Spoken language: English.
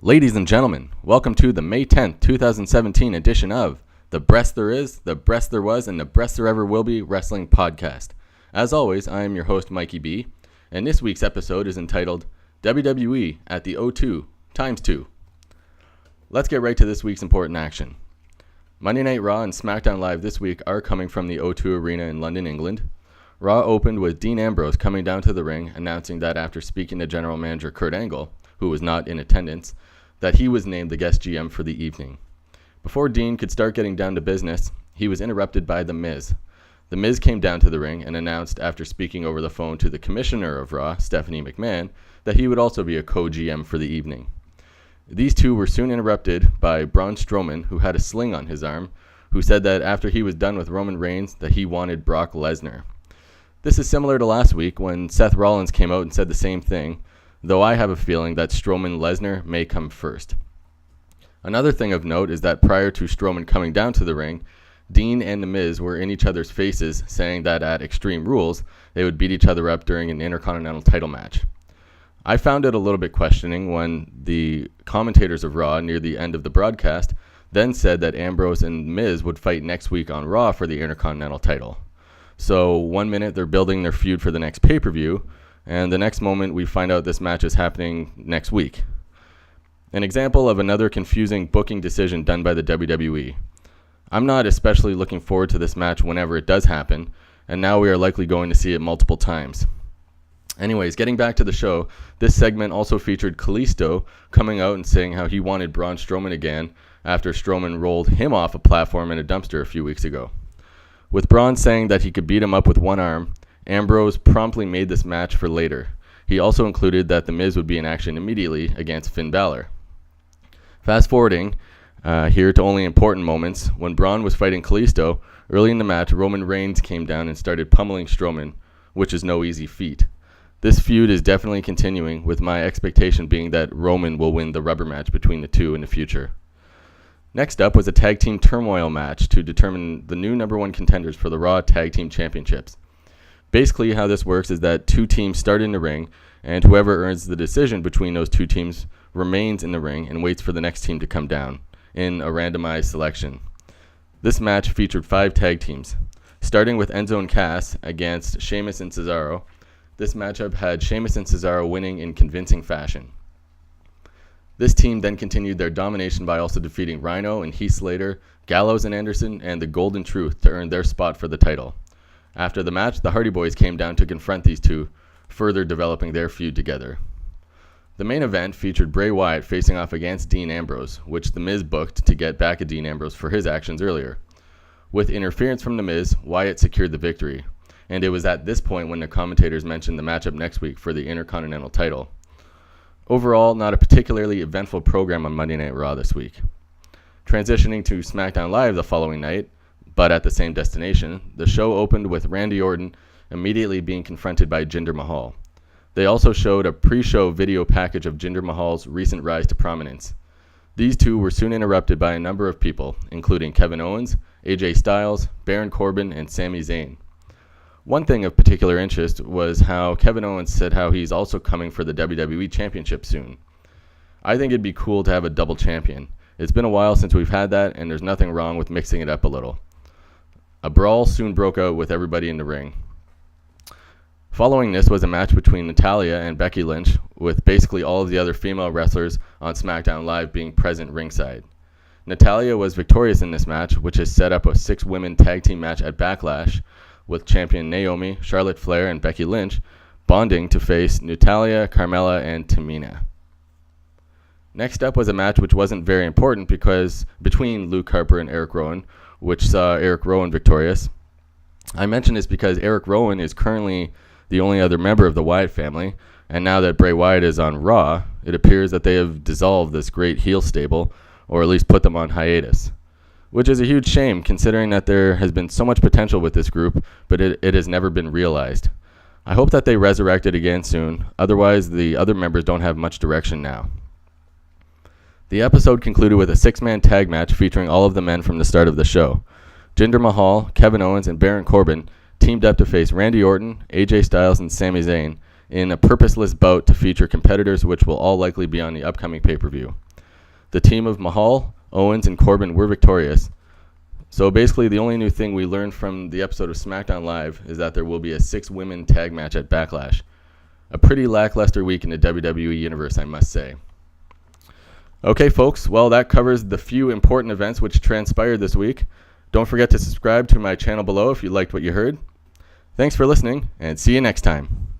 Ladies and gentlemen, welcome to the May 10th, 2017 edition of The Breast There Is, The Breast There Was, and The Breast There Ever Will Be Wrestling Podcast. As always, I am your host, Mikey B, and this week's episode is entitled WWE at the O2 times 2. Let's get right to this week's important action. Monday Night Raw and Smackdown Live this week are coming from the O2 Arena in London, England. Raw opened with Dean Ambrose coming down to the ring, announcing that after speaking to General Manager Kurt Angle, who was not in attendance, that he was named the guest GM for the evening. Before Dean could start getting down to business, he was interrupted by The Miz. The Miz came down to the ring and announced, after speaking over the phone to the commissioner of Raw, Stephanie McMahon, that he would also be a co-GM for the evening. These two were soon interrupted by Braun Strowman, who had a sling on his arm, who said that after he was done with Roman Reigns, that he wanted Brock Lesnar. This is similar to last week when Seth Rollins came out and said the same thing, though I have a feeling that Strowman-Lesnar may come first. Another thing of note is that prior to Strowman coming down to the ring, Dean and The Miz were in each other's faces, saying that at Extreme Rules, they would beat each other up during an Intercontinental title match. I found it a little bit questioning when the commentators of Raw near the end of the broadcast then said that Ambrose and Miz would fight next week on Raw for the Intercontinental title. So 1 minute they're building their feud for the next pay-per-view, and the next moment we find out this match is happening next week. An example of another confusing booking decision done by the WWE. I'm not especially looking forward to this match whenever it does happen, and now we are likely going to see it multiple times. Anyways, getting back to the show, this segment also featured Kalisto coming out and saying how he wanted Braun Strowman again after Strowman rolled him off a platform in a dumpster a few weeks ago. With Braun saying that he could beat him up with one arm, Ambrose promptly made this match for later. He also included that The Miz would be in action immediately against Finn Balor. Fast forwarding here to only important moments, when Braun was fighting Kalisto, early in the match, Roman Reigns came down and started pummeling Strowman, which is no easy feat. This feud is definitely continuing, with my expectation being that Roman will win the rubber match between the two in the future. Next up was a tag team turmoil match to determine the new number one contenders for the Raw Tag Team Championships. Basically, how this works is that two teams start in the ring, and whoever earns the decision between those two teams remains in the ring and waits for the next team to come down in a randomized selection. This match featured 5 tag teams, starting with Enzo and Cass against Sheamus and Cesaro. This matchup had Sheamus and Cesaro winning in convincing fashion. This team then continued their domination by also defeating Rhino and Heath Slater, Gallows and Anderson, and the Golden Truth to earn their spot for the title. After the match, the Hardy Boys came down to confront these two, further developing their feud together. The main event featured Bray Wyatt facing off against Dean Ambrose, which The Miz booked to get back at Dean Ambrose for his actions earlier. With interference from The Miz, Wyatt secured the victory, and it was at this point when the commentators mentioned the matchup next week for the Intercontinental title. Overall, not a particularly eventful program on Monday Night Raw this week. Transitioning to Smackdown Live the following night, but at the same destination, the show opened with Randy Orton immediately being confronted by Jinder Mahal. They also showed a pre-show video package of Jinder Mahal's recent rise to prominence. These two were soon interrupted by a number of people, including Kevin Owens, AJ Styles, Baron Corbin, and Sami Zayn. One thing of particular interest was how Kevin Owens said how he's also coming for the WWE Championship soon. I think it'd be cool to have a double champion. It's been a while since we've had that, and there's nothing wrong with mixing it up a little. A brawl soon broke out with everybody in the ring. Following this was a match between Natalya and Becky Lynch, with basically all of the other female wrestlers on SmackDown Live being present ringside. Natalya was victorious in this match, which has set up a 6-women tag team match at Backlash, with champion Naomi, Charlotte Flair, and Becky Lynch bonding to face Natalya, Carmella, and Tamina. Next up was a match which wasn't very important because between Luke Harper and Eric Rowan, which saw Eric Rowan victorious. I mention this because Eric Rowan is currently the only other member of the Wyatt family, and now that Bray Wyatt is on Raw, it appears that they have dissolved this great heel stable, or at least put them on hiatus, which is a huge shame considering that there has been so much potential with this group, but it has never been realized. I hope that they resurrect it again soon, otherwise the other members don't have much direction now. The episode concluded with a 6-man tag match featuring all of the men from the start of the show. Jinder Mahal, Kevin Owens, and Baron Corbin teamed up to face Randy Orton, AJ Styles, and Sami Zayn in a purposeless bout to feature competitors which will all likely be on the upcoming pay-per-view. the team of Mahal, Owens, and Corbin were victorious. So basically, the only new thing we learned from the episode of Smackdown Live is that there will be a 6-women tag match at Backlash. A pretty lackluster week in the WWE universe, I must say. Okay, folks, well, that covers the few important events which transpired this week. Don't forget to subscribe to my channel below if you liked what you heard. Thanks for listening, and see you next time.